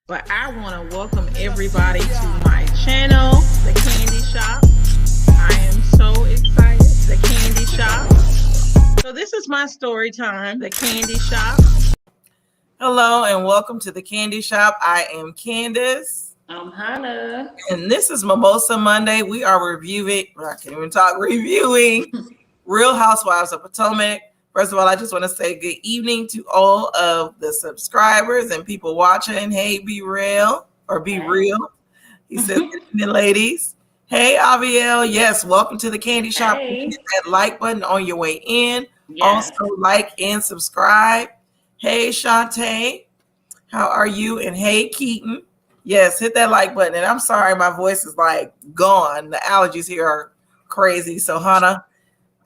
But I want to welcome everybody to my channel, The Candy Shop. I am so excited. The Candy Shop. So this is my story time, The Candy Shop. Hello and welcome to The Candy Shop. I am Candice. I'm Hannah. And this is Mimosa Monday. We are reviewing Real Housewives of Potomac. First of all, I just want to say good evening to all of the subscribers and people watching. Hey, be real. He says, good evening, ladies. Hey, Aviel. Yes, welcome to The Candy Shop. Hey. Hit that like button on your way in. Yes. Also, like and subscribe. Hey, Shantae. How are you? And hey, Keaton. Yes, hit that like button. And I'm sorry, my voice is like gone. The allergies here are crazy. So, Hannah,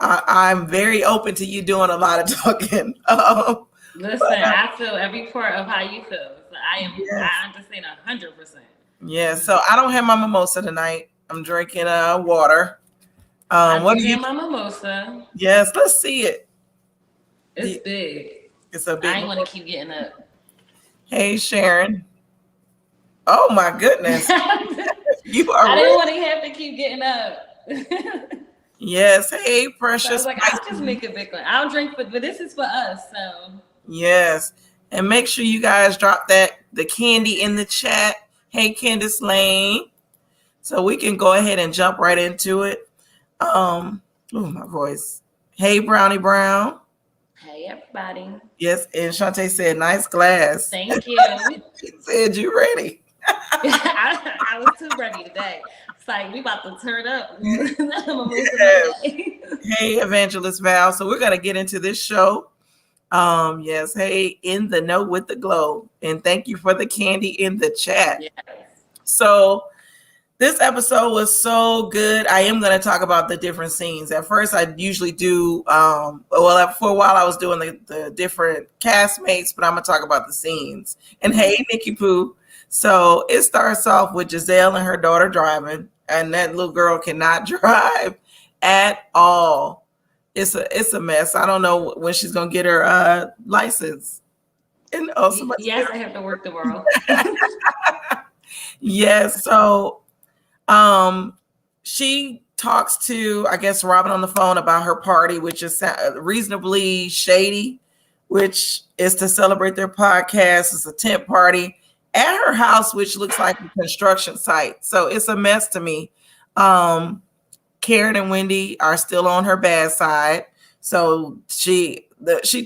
I'm very open to you doing a lot of talking. Listen, I feel every part of how you feel. So I understand 100%. Yeah, so I don't have my mimosa tonight. I'm drinking water. What do you my mimosa? Yes, let's see it. It's big. It's a big. I ain't want to keep getting up. Hey, Sharon. Oh my goodness. You are. I didn't want to have to keep getting up. Yes. Hey, Precious. So I was like, I'll just make a big one. I'll drink, but this is for us. So yes, and make sure you guys drop the candy in the chat. Hey, Candice Lane, so we can go ahead and jump right into it. Oh, my voice. Hey, Brownie Brown. Hey, everybody. Yes, and Shantae said, "Nice glass." Thank you. She said, "You ready?" I was too ready today. It's like we about to turn up. Yes. Hey, Evangelist Val. So we're gonna get into this show. Yes. Hey, in the know with the glow, and thank you for the candy in the chat. Yes. So this episode was so good. I am going to talk about the different scenes. At first, I usually do. For a while, I was doing the different castmates, but I'm gonna talk about the scenes. And hey, Nikki Pooh. So it starts off with Giselle and her daughter driving, and that little girl cannot drive at all. It's a mess. I don't know when she's gonna get her license. And also, yes, I have to work tomorrow. Yes. So, she talks to, I guess, Robin on the phone about her party, which is reasonably shady, which is to celebrate their podcast. It's a tent party at her house, which looks like a construction site. So it's a mess to me. Karen and Wendy are still on her bad side. So she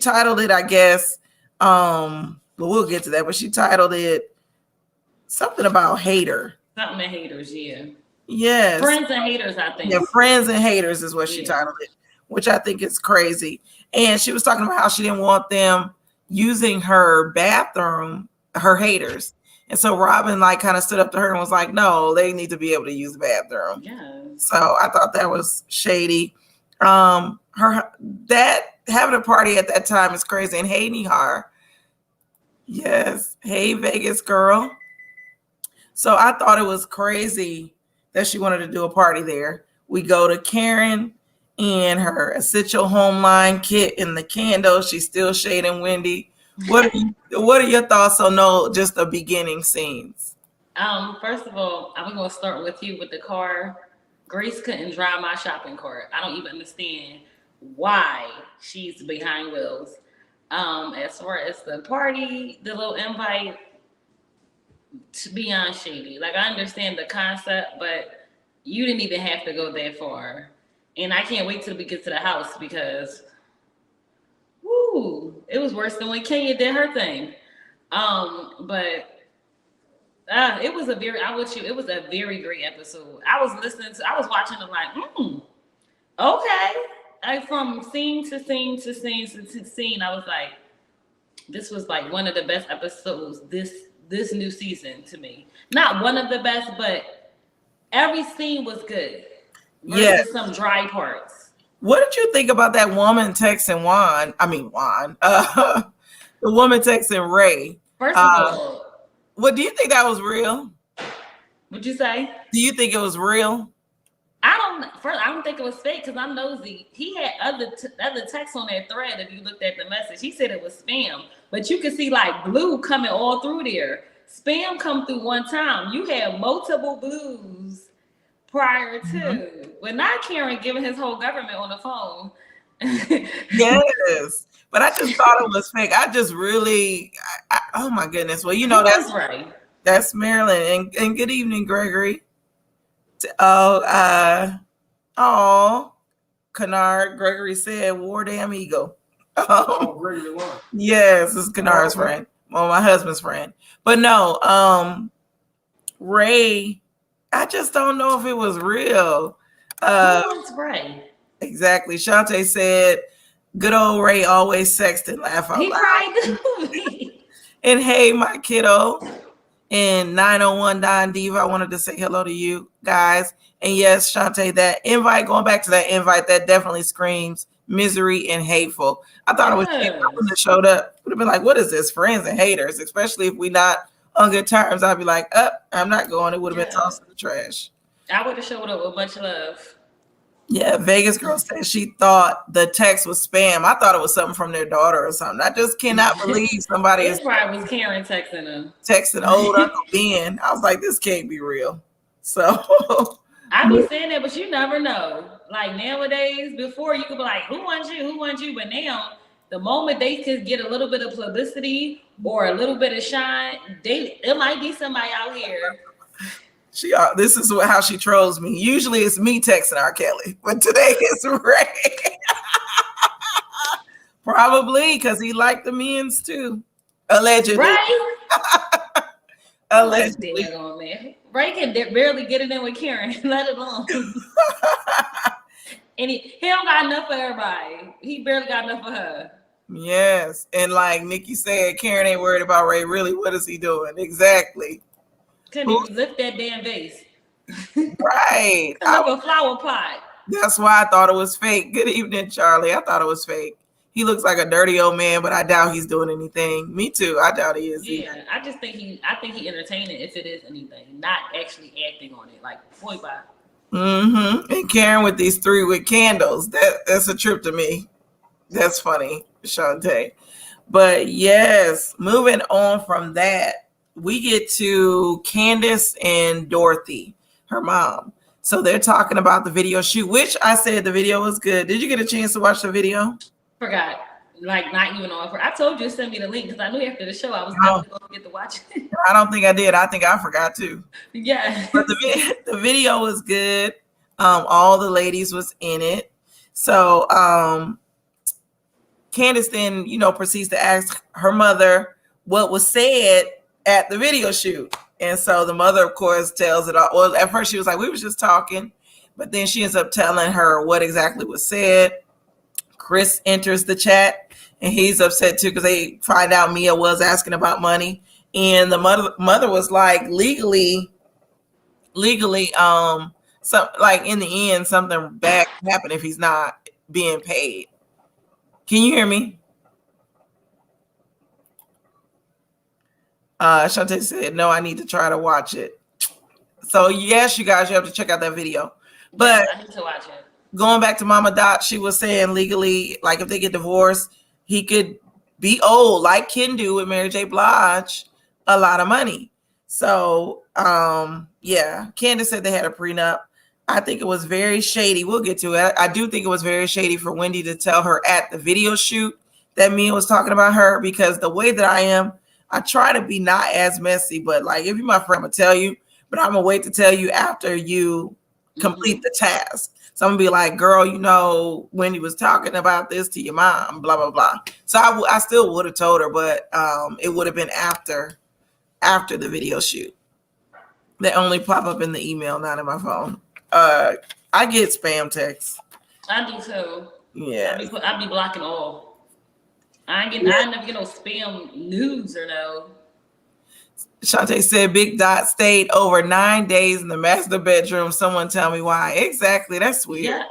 titled it, I guess, but we'll get to that. But she titled it something about hater. Something and haters, yeah. Yes. Friends and haters, I think. Yeah, friends and haters is what she titled it, which I think is crazy. And she was talking about how she didn't want them using her bathroom, her haters. And so Robin kind of stood up to her and was like, no, they need to be able to use the bathroom. Yeah. So I thought that was shady. Having a party at that time is crazy. And hey, Nihar. Yes. Hey, Vegas girl. So I thought it was crazy that she wanted to do a party there. We go to Karen and her essential home line kit and the candles. She's still shading Wendy. What are your thoughts on just the beginning scenes? First of all, I'm gonna start with you with the car. Grace couldn't drive my shopping cart. I don't even understand why she's behind wheels. As far as the party, the little invite, to be beyond shady. Like, I understand the concept, but you didn't even have to go that far. And I can't wait till we get to the house because it was worse than when Kenya did her thing. But it was it was a very great episode. I was watching it like, okay. From scene to scene to scene to scene, I was like, this was like one of the best episodes this new season to me. Not one of the best, but every scene was good. Yeah. Some dry parts. What did you think about that woman texting Juan? The woman texting Ray. First of all, what do you think that was real? What'd you say? Do you think it was real? I don't think it was fake because I'm nosy. He had other texts on that thread. If you looked at the message, he said it was spam, but you could see like blue coming all through there. spam come through one time. You had multiple blues prior to, but not Karen giving his whole government on the phone. Yes, but I just thought it was fake. I just really, oh my goodness. Well, you know that's right. That's Marilyn, and good evening, Gregory. Oh, Kennard. Gregory said, "War damn eagle." Gregory Lawn. Yes, this is Kennard's friend. Well, my husband's friend. But no, Ray, I just don't know if it was real. Who's Ray? Exactly. Shantae said, "Good old Ray always sexting, laugh out he loud." Cried. And hey, my kiddo. And 901 Don Diva, I wanted to say hello to you guys. And yes, Shantae, that invite, going back to that invite, that definitely screams misery and hateful. I thought it was when it showed up. Would have been like, what is this? Friends and haters, especially if we not on good terms. I'd be like, I'm not going. It would have been tossed in the trash. I would have showed up with much love. Yeah, Vegas girl said she thought the text was spam. I thought it was something from their daughter or something. I just cannot believe somebody is probably was Karen texting them. Texting old Uncle Ben. I was like, this can't be real. So I be saying that, but you never know. Like nowadays, before you could be like, who wants you? Who wants you? But now, the moment they could get a little bit of publicity or a little bit of shine, it might be somebody out here. This is how she trolls me. Usually it's me texting R. Kelly, but today it's Ray. Probably because he liked the men's too. Allegedly. Right? Allegedly. Ray can barely get it in with Karen, let alone. And he don't got enough for everybody. He barely got enough for her. Yes. And like Nikki said, Karen ain't worried about Ray. Really, what is he doing? Exactly. Couldn't even lift that damn vase. Right. Like a flower pot. That's why I thought it was fake. Good evening, Charlie. I thought it was fake. He looks like a dirty old man, but I doubt he's doing anything. Me too. I doubt he is. Yeah, I just think he entertained it if it is anything, not actually acting on it. Like point by. Mm-hmm. And Karen with these 3 with candles. That's a trip to me. That's funny, Shantae. But yes, moving on from that, we get to Candice and Dorothy, her mom. So they're talking about the video shoot, which I said the video was good. Did you get a chance to watch the video? Forgot. Like not even on. I told you to send me the link because I knew after the show I was definitely going to get to watch it. I don't think I did. I think I forgot too. Yeah. But the video was good. All the ladies was in it. So Candice then, proceeds to ask her mother what was said at the video shoot. And so the mother, of course, tells it all. Well, at first she was like, we were just talking. But then she ends up telling her what exactly was said. Chris enters the chat and he's upset too because they find out Mia was asking about money. And the mother was like, legally, so like in the end, something bad can happen if he's not being paid. Can you hear me? Shantae said, no, I need to try to watch it. So yes, you guys, you have to check out that video. But I need to watch it. Going back to Mama Dot, she was saying legally, like if they get divorced, he could be owed, like Ken do with Mary J. Blige, a lot of money. So yeah, Candice said they had a prenup. I think it was very shady. We'll get to it. I do think it was very shady for Wendy to tell her at the video shoot that Mia was talking about her, because the way that I am, I try to be not as messy, but like if you're my friend, I'm gonna tell you, but I'm gonna wait to tell you after you complete the task. So I'm gonna be like, girl, Wendy was talking about this to your mom, blah, blah, blah. So I still would have told her, but it would have been after the video shoot. They only pop up in the email, not in my phone. I get spam texts. I do too. Yeah. I be blocking all. I never get no spam news or no. Shantae said Big Dot stayed over 9 days in the master bedroom. Someone tell me why. Exactly. That's weird. Yeah.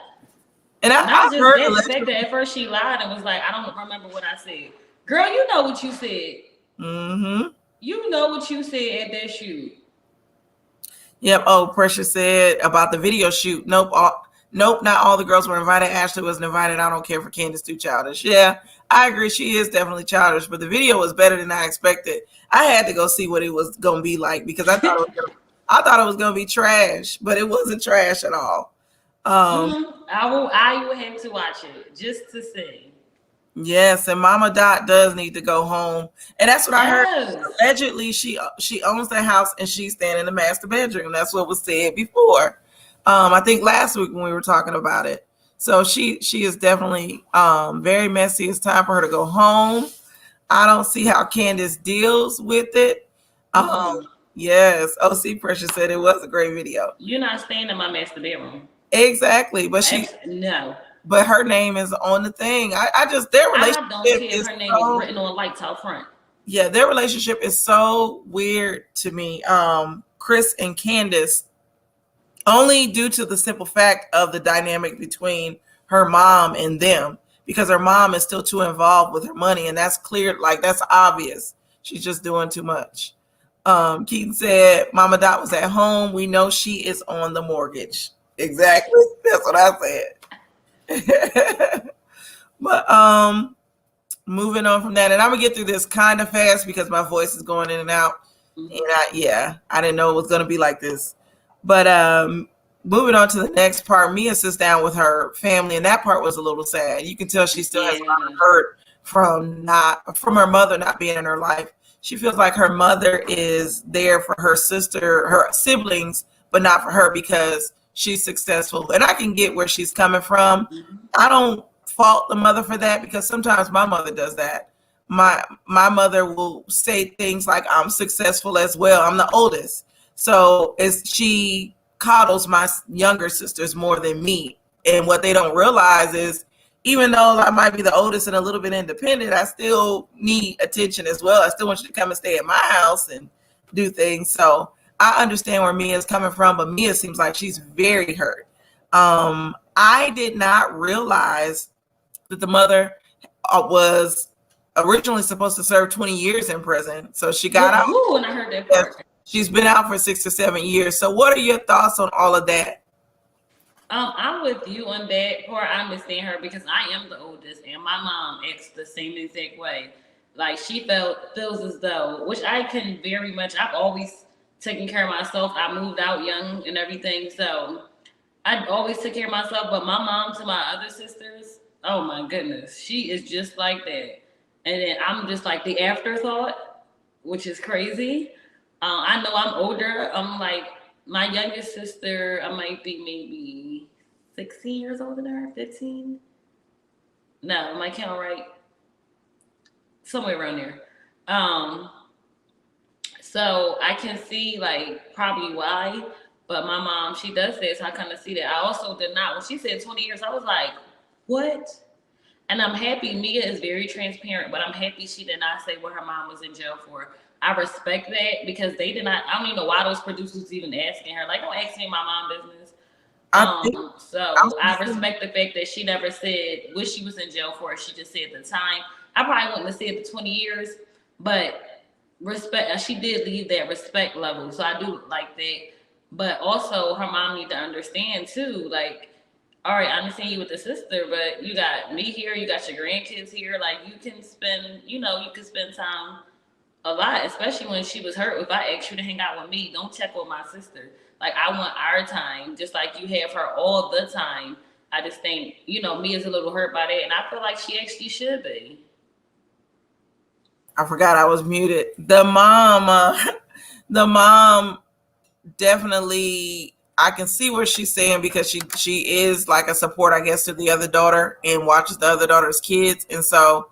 And I've heard that at first she lied and was like, I don't remember what I said. Girl, you know what you said. Mm-hmm. You know what you said at that shoot. Yep. Oh, Precious said about the video shoot. Nope. Nope, not all the girls were invited. Ashley wasn't invited. I don't care for Candice too childish. Yeah, I agree. She is definitely childish, but the video was better than I expected. I had to go see what it was going to be like because I thought it was going to be trash, but it wasn't trash at all. I will have to watch it just to see. Yes, and Mama Dot does need to go home, and that's what I heard. Allegedly, she owns the house and she's staying in the master bedroom. That's what was said before. I think last week when we were talking about it. So she is definitely very messy. It's time for her to go home. I don't see how Candice deals with it. Yes, OC Precious said it was a great video. You're not staying in my master bedroom. Exactly, but no. But her name is on the thing. I just their relationship. I don't care if her name is written on lights out front. Yeah, their relationship is so weird to me. Chris and Candice. Only due to the simple fact of the dynamic between her mom and them, because her mom is still too involved with her money, and that's clear, like that's obvious. She's just doing too much. Keaton said, Mama Dot was at home. We know she is on the mortgage. Exactly. That's what I said. But moving on from that, and I'm gonna get through this kind of fast because my voice is going in and out. And I didn't know it was gonna be like this. But moving on to the next part, Mia sits down with her family, and that part was a little sad. You can tell she still has a lot of hurt from her mother not being in her life. She feels like her mother is there for her sister, her siblings, but not for her because she's successful. And I can get where she's coming from. I don't fault the mother for that because sometimes my mother does that. My mother will say things like, I'm successful as well. I'm the oldest. So she coddles my younger sisters more than me. And what they don't realize is, even though I might be the oldest and a little bit independent, I still need attention as well. I still want you to come and stay at my house and do things. So I understand where Mia's coming from, but Mia seems like she's very hurt. I did not realize that the mother was originally supposed to serve 20 years in prison. So she got out. When I heard that part. She's been out for 6 or 7 years. So what are your thoughts on all of that? I'm with you on that part. I understand her because I am the oldest and my mom acts the same exact way. Like she feels as though, which I can very much, I've always taken care of myself. I moved out young and everything. So I always took care of myself. But my mom to my other sisters, oh my goodness, she is just like that. And then I'm just like the afterthought, which is crazy. I know I'm older. I'm like my youngest sister. I might be maybe 16 years older than her, 15. No, am I count right? Somewhere around there. So I can see like probably why, but my mom, she does this. I kind of see that. I also did not. When she said 20 years, I was like, what? And I'm happy. Mia is very transparent, but I'm happy she did not say what her mom was in jail for. I respect that because they did not. I don't even know why those producers even asking her. Like, don't ask me my mom business. I respect the fact that she never said what she was in jail for. She just said the time. I probably wouldn't have said the 20 years, but respect. She did leave that respect level, so I do like that. But also, her mom need to understand too. Like, all right, I understand you with the sister, but you got me here. You got your grandkids here. Like, you can spend. You can spend time. A lot, especially when she was hurt. If I ask you to hang out with me, don't check with my sister. Like, I want our time, just like you have her all the time. I just think, me is a little hurt by that, and I feel like she actually should be. I forgot I was muted. The mom definitely, I can see what she's saying because she is like a support, I guess, to the other daughter and watches the other daughter's kids. And so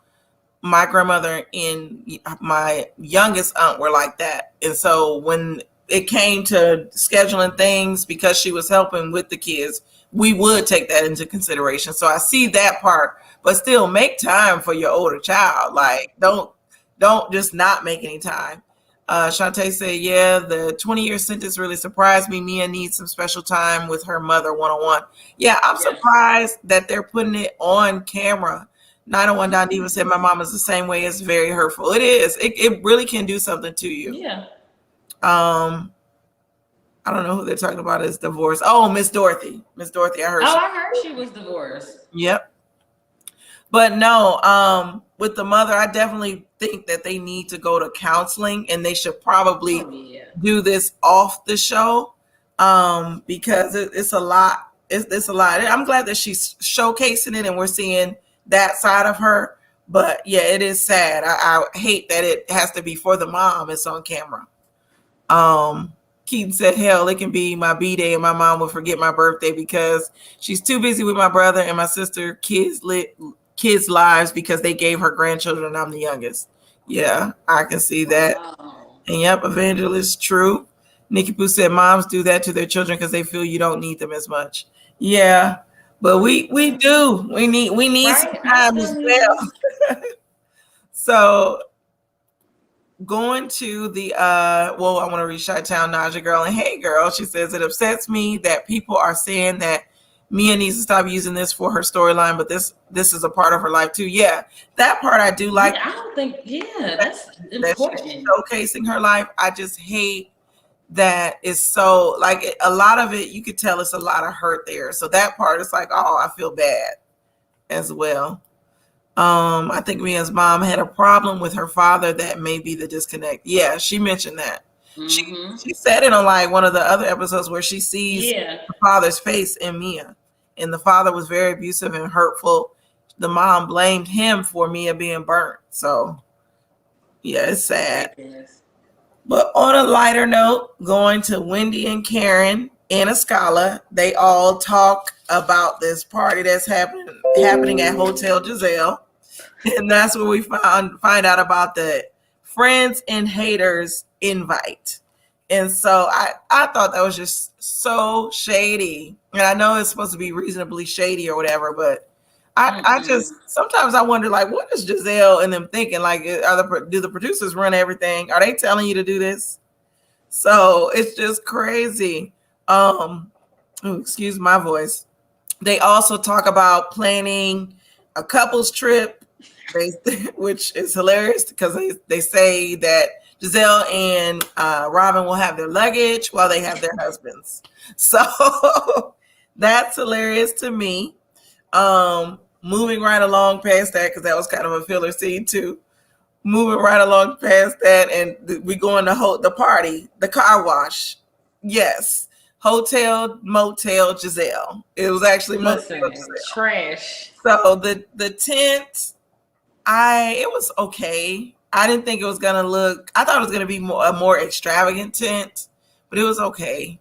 my grandmother and my youngest aunt were like that. And so when it came to scheduling things, because she was helping with the kids, we would take that into consideration. So I see that part, but still make time for your older child. Like, don't just not make any time. Shantae said, yeah, the 20-year sentence really surprised me. Mia needs some special time with her mother one-on-one. Yeah, I'm surprised that they're putting it on camera. 901 Don Diva said, my mom is the same way. It's very hurtful. It is. It really can do something to you. Yeah. I don't know who they're talking about as divorced. Oh, Miss Dorothy. Miss Dorothy, I heard. I heard she was divorced. Yep. But no, with the mother, I definitely think that they need to go to counseling, and they should probably do this off the show, because it's a lot. It's a lot. I'm glad that she's showcasing it and we're seeing that side of her. But yeah, it is sad. I hate that it has to be for the mom. It's on camera. Keaton said, hell, it can be my B-day and my mom will forget my birthday because she's too busy with my brother and my sister kids' lives because they gave her grandchildren and I'm the youngest. Yeah, I can see that. Wow. And yep, Evangelist, true. Nikki Pooh said moms do that to their children because they feel you don't need them as much. Yeah, but we do. We need right? Some time as well. So going to the I want to reach Chi-Town Naja girl, and hey girl, she says it upsets me that people are saying that Mia needs to stop using this for her storyline, but this is a part of her life too. Yeah, that part I do like. Yeah, I don't think that's important. She's showcasing her life. I just hate that it's so like a lot of it. You could tell it's a lot of hurt there. So that part is like, oh, I feel bad as well. I think Mia's mom had a problem with her father. That may be the disconnect. Yeah, she mentioned that. Mm-hmm. She said it on like one of the other episodes where she sees the father's face in Mia, and the father was very abusive and hurtful. The mom blamed him for Mia being burnt. So yeah, it's sad. Yes. But on a lighter note, going to Wendy and Karen and Escala, they all talk about this party that's happening at Hotel Giselle. And that's where we find out about the friends and haters invite. And so I thought that was just so shady. And I know it's supposed to be reasonably shady or whatever, but I just sometimes I wonder, like, what is Giselle and them thinking? Like, do the producers run everything? Are they telling you to do this? So it's just crazy. Excuse my voice. They also talk about planning a couples trip, which is hilarious because they say that Giselle and Robin will have their luggage while they have their husbands. So that's hilarious to me. Moving right along past that, because that was kind of a filler scene too. Moving right along past that, and we go in the party, the car wash. Yes. Hotel Motel Giselle. It was actually trash. So the tent, it was okay. I didn't think it was gonna look. I thought it was gonna be a more extravagant tent, but it was okay.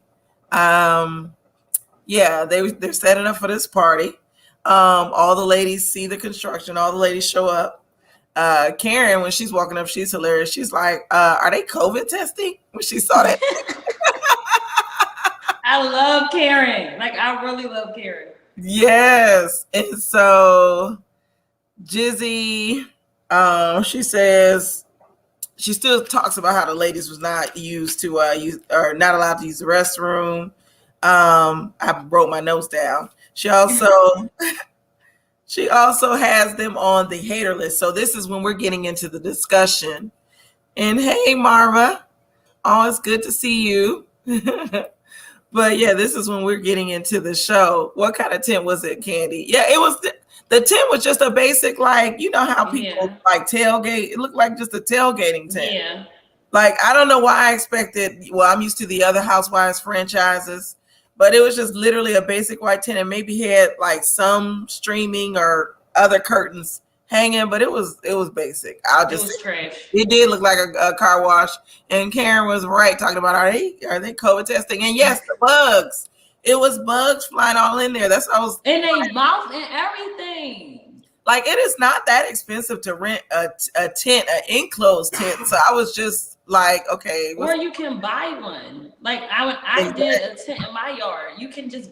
Yeah, they're setting up for this party. All the ladies see the construction. All the ladies show up. Karen, when she's walking up, she's hilarious. She's like, "Are they COVID testing?" When she saw that. I love Karen. Like, I really love Karen. Yes. And so Jizzy, she says she still talks about how the ladies was not used to use or not allowed to use the restroom. I wrote my notes down. She also has them on the hater list. So this is when we're getting into the discussion. And hey, Marva, always good to see you. But yeah, this is when we're getting into the show. What kind of tent was it, Candy? Yeah, it was the tent was just a basic, like, you know how people like tailgate. It looked like just a tailgating tent. Yeah. Like, I don't know why I expected. Well, I'm used to the other Housewives franchises, but it was just literally a basic white tent, and maybe had like some streaming or other curtains hanging, but it was basic. It was trash. It did look like a car wash. And Karen was right talking about are they COVID testing? And yes, the bugs. It was bugs flying all in there. That's what I was in their mouth and everything. Like, it is not that expensive to rent a tent, an enclosed tent. So I was just like, okay. Or you can buy one. Like I did a tent in my yard. You can just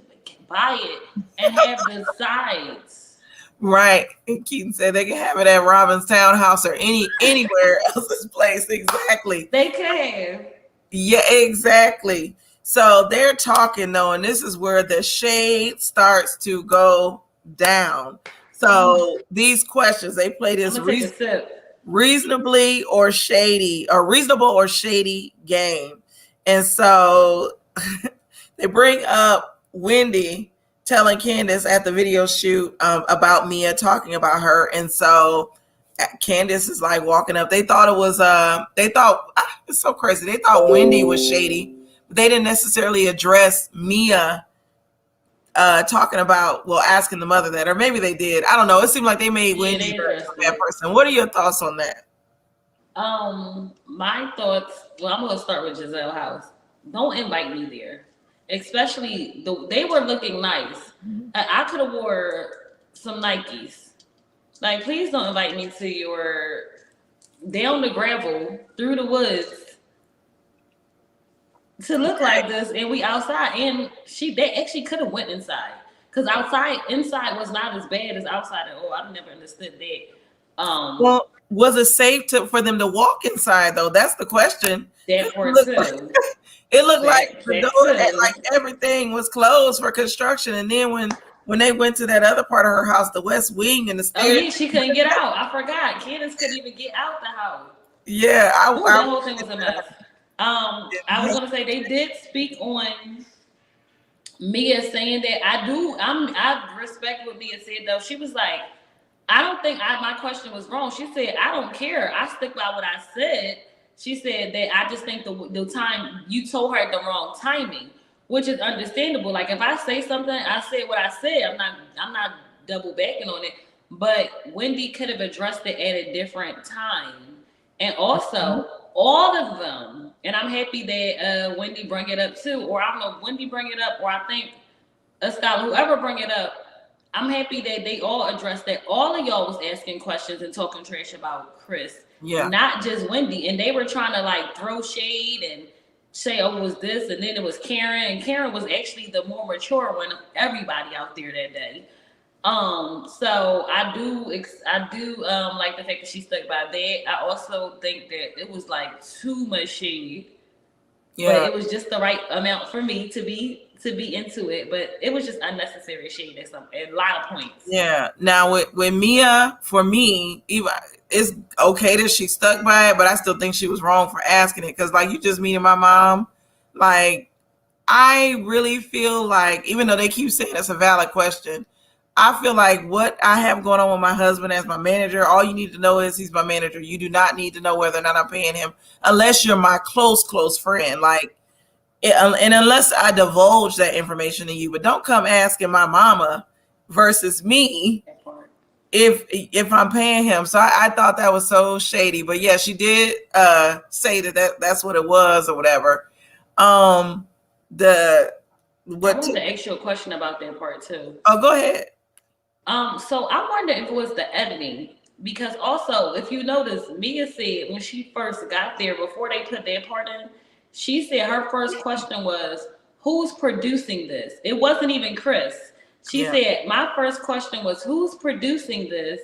buy it and have the sides. Right. And Keaton said they can have it at Robin's townhouse or anywhere else's place. Exactly. They can. Yeah, exactly. So they're talking though, and this is where the shade starts to go down. So these questions, they play this reasonably or shady, or reasonable or shady game. And so they bring up Wendy telling Candice at the video shoot about Mia, talking about her, and so Candice is like walking up. They thought it was it's so crazy. They thought Wendy was shady, but they didn't necessarily address Mia talking about, asking the mother that, or maybe they did. I don't know. It seemed like they made Wendy a bad person. What are your thoughts on that? My thoughts. Well, I'm gonna start with Giselle house. Don't invite me there, especially they were looking nice. I could have wore some Nikes. Like, please don't invite me to your down the gravel through the woods to look like this, and we outside. And they actually could have went inside, because inside was not as bad as outside at all. I've never understood that. Was it safe for them to walk inside though? That's the question. That part too. It looked like the door, like everything was closed for construction, and then when they went to that other part of her house, the west wing and the stairs. Oh yeah, she couldn't get out. I forgot. Candice couldn't even get out the house. Yeah, that whole thing was a mess. I was gonna say they did speak on Mia saying that I respect what Mia said though. She was like, I don't think my question was wrong. She said, I don't care. I stick by what I said. She said that I just think the time you told her the wrong timing, which is understandable. Like, if I say something, I said what I said. I'm not double backing on it. But Wendy could have addressed it at a different time. And also, all of them, and I'm happy that Wendy bring it up too, or I don't know if Wendy bring it up, or I think Scott, whoever bring it up, I'm happy that they all addressed that. All of y'all was asking questions and talking trash about Chris. Yeah. Not just Wendy. And they were trying to like throw shade and say, oh, it was this, and then it was Karen. And Karen was actually the more mature one of everybody out there that day. So I do like the fact that she stuck by that. I also think that it was like too much shade. Yeah. But it was just the right amount for me to be into it, but it was just unnecessary shade at a lot of points. Yeah. Now with Mia, for me, even it's okay that she stuck by it, but I still think she was wrong for asking it, because like you just meeting my mom, like I really feel like, even though they keep saying it's a valid question, I feel like what I have going on with my husband as my manager, all you need to know is he's my manager. You do not need to know whether or not I'm paying him, unless you're my close friend. Like, and unless I divulge that information to you, but don't come asking my mama versus me if I'm paying him. So I thought that was so shady. But yeah, she did say that's what it was or whatever. I wanted to ask you a question about that part too. Oh, go ahead. So I wonder if it was the editing, because also, if you notice, Mia said when she first got there, before they put that part in, she said her first question was, who's producing this? It wasn't even Chris. She said, my first question was, who's producing this?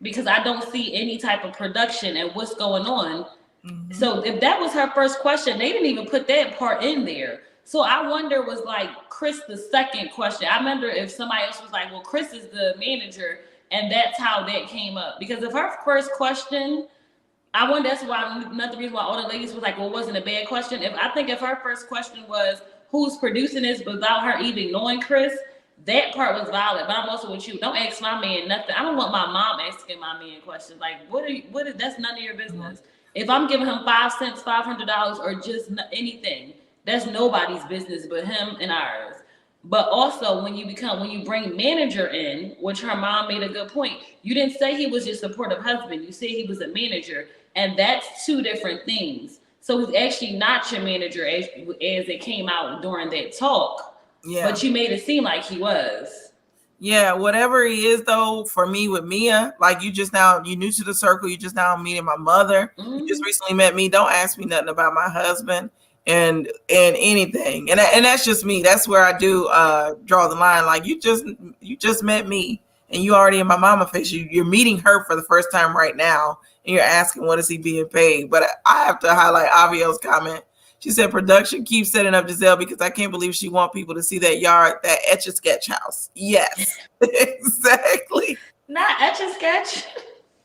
Because I don't see any type of production and what's going on. Mm-hmm. So if that was her first question, they didn't even put that part in there. So I wonder, was like Chris the second question? I wonder if somebody else was like, well, Chris is the manager, and that's how that came up. Because if her first question, I wonder, that's why another reason why all the ladies was like, well, it wasn't a bad question. If her first question was, who's producing this, without her even knowing Chris, that part was valid. But I'm also with you. Don't ask my man nothing. I don't want my mom asking my man questions. Like, that's none of your business. If I'm giving him 5 cents, $500, or just anything, that's nobody's business but him and ours. But also, when you bring manager in, which her mom made a good point, you didn't say he was your supportive husband. You said he was a manager, and that's two different things. So he's actually not your manager as it came out during that talk. Yeah. But you made it seem like he was. Yeah, whatever he is though, for me with Mia, like you new to the circle, you just now meeting my mother. Mm-hmm. You just recently met me. Don't ask me nothing about my husband and anything. And that's just me. That's where I do draw the line. Like you just met me and you already in my mama face. You're meeting her for the first time right now, and you're asking what is he being paid. But I have to highlight Aviel's comment. She said production keeps setting up Giselle because I can't believe she want people to see that yard, that Etch-a-Sketch house. Yes, exactly. Not Etch-a-Sketch.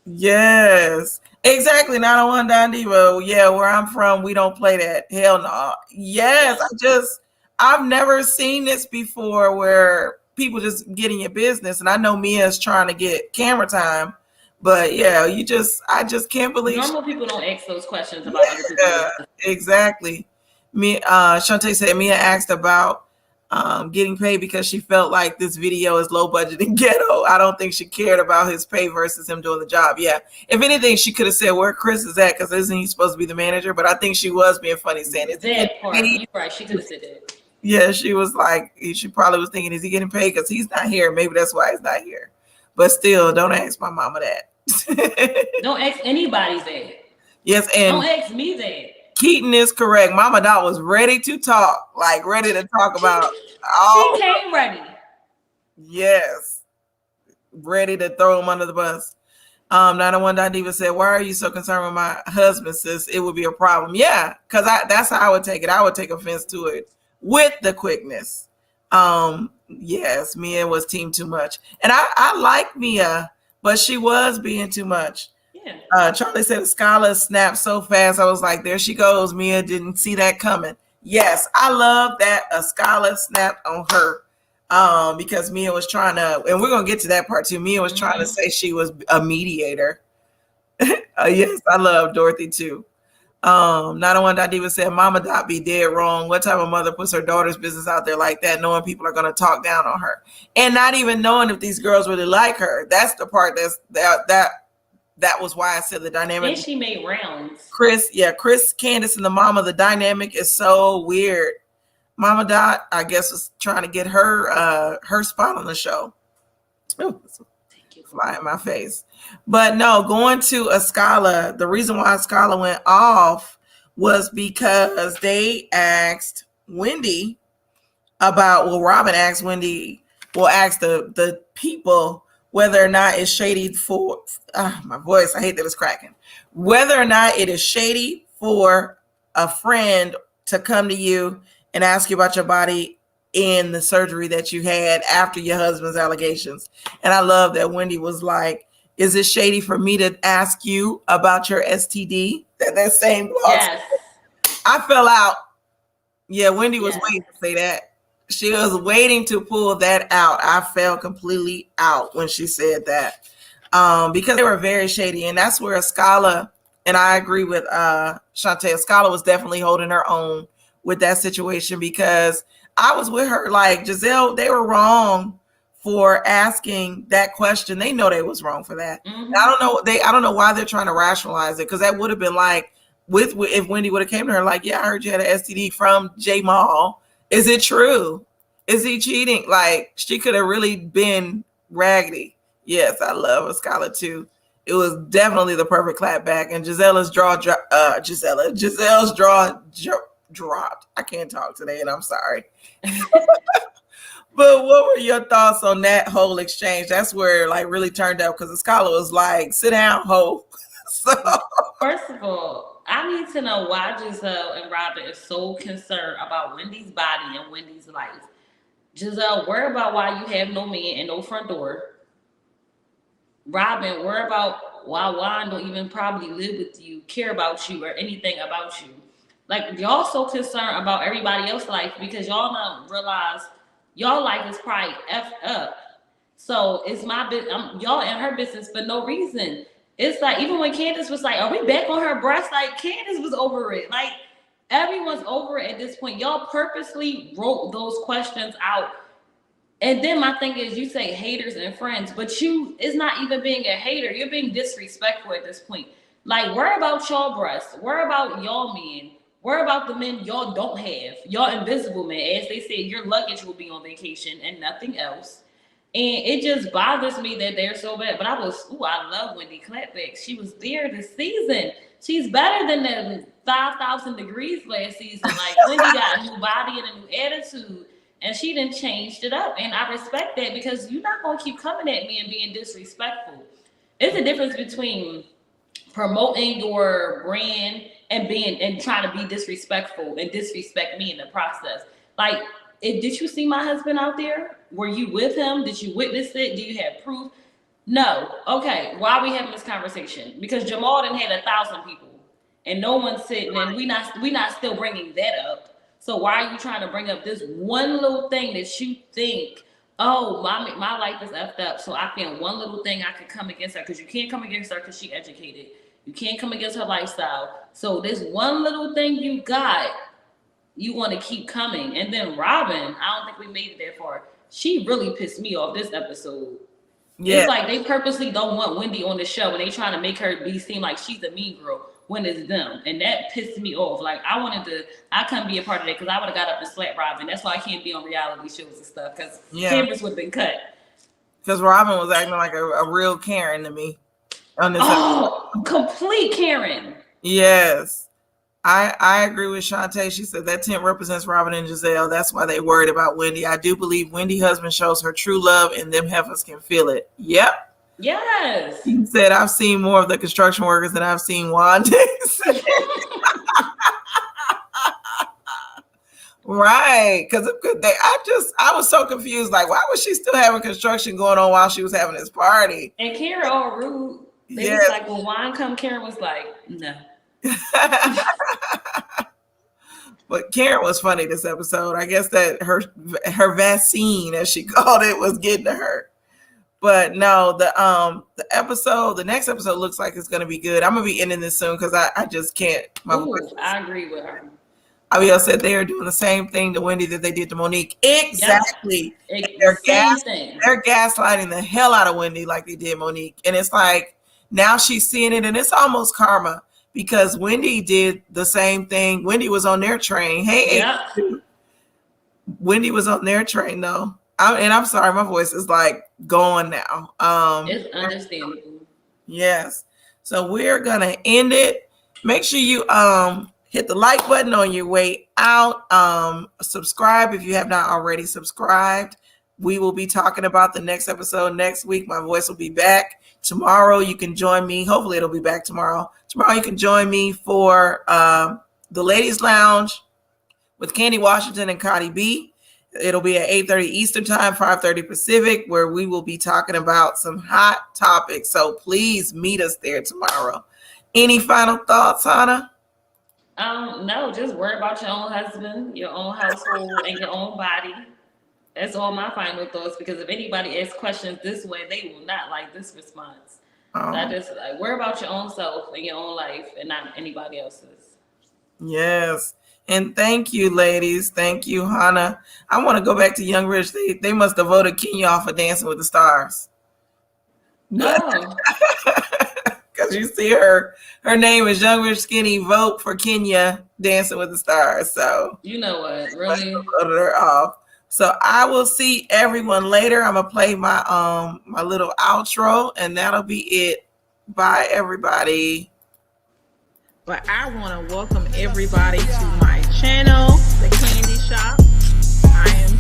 Yes, exactly. 901 Don Diva. Yeah, where I'm from, we don't play that. Hell no. Yes, I've never seen this before where people just getting your business. And I know Mia's trying to get camera time, but yeah, I just can't believe. Normal people don't ask those questions about other people's business. Exactly. Shantae said Mia asked about getting paid because she felt like this video is low budget and ghetto. I don't think she cared about his pay versus him doing the job. Yeah. If anything, she could have said where Chris is at because isn't he supposed to be the manager? But I think she was being funny saying it. That part, you're right. She could have said that. Yeah, she was like, she probably was thinking, is he getting paid because he's not here? Maybe that's why he's not here. But still, don't ask my mama that. Don't ask anybody that. Yes, and don't ask me that. Keaton is correct. Mama Dot was ready to talk, like ready to talk about all. She came ready. Yes. Ready to throw him under the bus. 901.diva said, why are you so concerned with my husband, sis? It would be a problem. Yeah, because that's how I would take it. I would take offense to it with the quickness. Yes, Mia was team too much. And I like Mia, but she was being too much. Yeah. Charlie said Scala snapped so fast. I was like, there she goes. Mia didn't see that coming. Yes, I love that a Scala snapped on her because Mia was trying to, and we're going to get to that part too. Mia was trying to say she was a mediator. Yes, I love Dorothy too. 901.diva said, Mama Dot be dead wrong. What type of mother puts her daughter's business out there like that, knowing people are going to talk down on her and not even knowing if these girls really like her? That's the part that was why I said the dynamic. And she made rounds. Chris, Candice, and the mama, the dynamic is so weird. Mama Dot, I guess, was trying to get her spot on the show. Ooh, fly in my face. But no, going to Scala, the reason why Scala went off was because they asked Wendy about, Robin asked Wendy, asked the people whether or not it's shady for, my voice, I hate that it's cracking. Whether or not it is shady for a friend to come to you and ask you about your body in the surgery that you had after your husband's allegations. And I love that Wendy was like, is it shady for me to ask you about your STD? That same blog. Yes. I fell out. Yeah, Wendy was waiting to say that. She was waiting to pull that out. I fell completely out when she said that because they were very shady. And that's where Scala, and I agree with Shantae, Scala was definitely holding her own with that situation because I was with her. Like Giselle, they were wrong for asking that question. They know they was wrong for that. Mm-hmm. I don't know why they're trying to rationalize it because that would have been like if Wendy would have came to her like, yeah, I heard you had an STD from J Mall. Is it true? Is he cheating? Like she could have really been raggedy. Yes, I love Scarlett too. It was definitely the perfect clapback, and Giselle's dropped. I can't talk today, and I'm sorry. But what were your thoughts on that whole exchange? That's where it like really turned out because the scholar was like, "Sit down, ho." So first of all, I need to know why Giselle and Robin is so concerned about Wendy's body and Wendy's life. Giselle, worry about why you have no man and no front door. Robin, worry about why Juan don't even probably live with you, care about you, or anything about you. Like, y'all so concerned about everybody else's life because y'all don't realize y'all life is probably effed up. So it's my business. Y'all in her business for no reason. It's like, even when Candice was like, are we back on her breast? Like, Candice was over it. Like, everyone's over it at this point. Y'all purposely wrote those questions out. And then my thing is, you say haters and friends, but it's not even being a hater. You're being disrespectful at this point. Like, worry about y'all breasts. Worry about y'all men. Worry about the men y'all don't have. Y'all invisible men. As they said, your luggage will be on vacation and nothing else. And it just bothers me that they're so bad. But I love Wendy Clapback. She was there this season. She's better than the 5,000 degrees last season. Like, Wendy got a new body and a new attitude. And she done changed it up. And I respect that because you're not going to keep coming at me and being disrespectful. It's a difference between promoting your brand and trying to be disrespectful and disrespect me in the process. Like, did you see my husband out there? Were you with him? Did you witness it? Do you have proof? No. Okay. Why are we having this conversation? Because Jamal done had 1,000 people and no one's sitting and we not still bringing that up. So why are you trying to bring up this one little thing that you think, oh, my life is effed up, so I feel one little thing I could come against her, because you can't come against her because she educated. You can't come against her lifestyle. So this one little thing you got, you want to keep coming. And then Robin, I don't think we made it that far. She really pissed me off this episode. Yeah. It's like they purposely don't want Wendy on the show, and they trying to make her seem like she's a mean girl when it's them. And that pissed me off. Like, I couldn't be a part of that, because I would have got up and slapped Robin. That's why I can't be on reality shows and stuff, because cameras would have been cut. Because Robin was acting like a real Karen to me on this episode. Complete Karen. Yes. I agree with Shantae. She said that tent represents Robin and Giselle. That's why they worried about Wendy. I do believe Wendy's husband shows her true love, and them heifers can feel it. Yep. Yes. He said, I've seen more of the construction workers than I've seen Juan. Right. Because I was so confused. Like, why was she still having construction going on while she was having this party? And Karen all rude. They was like, when Juan come, Karen was like, no. But Karen was funny this episode. I guess that her vaccine, as she called it, was getting to her. But no, the next episode looks like it's gonna be good. I'm gonna be ending this soon because I just can't. I agree with her. Abiel said they are doing the same thing to Wendy that they did to Monique. Exactly. Yep. They're gaslighting the hell out of Wendy like they did Monique. And it's like now she's seeing it, and it's almost karma. Because Wendy did the same thing. Wendy was on their train. Hey, Wendy was on their train, though. I'm sorry, my voice is like going now. It's understandable. Yes. So we're gonna end it. Make sure you hit the like button on your way out. Subscribe if you have not already subscribed. We will be talking about the next episode next week. My voice will be back. Tomorrow you can join me. Hopefully it'll be back tomorrow. Tomorrow you can join me for the Ladies Lounge with Candy Washington and Cardi B. It'll be at 8:30 Eastern Time, 5:30 Pacific, where we will be talking about some hot topics. So please meet us there tomorrow. Any final thoughts, Hannah? No, just worry about your own husband, your own household, and your own body. That's all my final thoughts, because if anybody asks questions this way, they will not like this response. So I just worry about your own self and your own life and not anybody else's. Yes. And thank you, ladies. Thank you, Hannah. I want to go back to Young Rich. They must have voted Kenya off for Dancing with the Stars. No. Because you see her name is Young Rich Skinny, vote for Kenya, Dancing with the Stars. So you know what, really? Voted her off. So I will see everyone later. I'm gonna play my my little outro, and that'll be it. Bye, everybody. But I want to welcome everybody to my channel, The Candy Shop. I am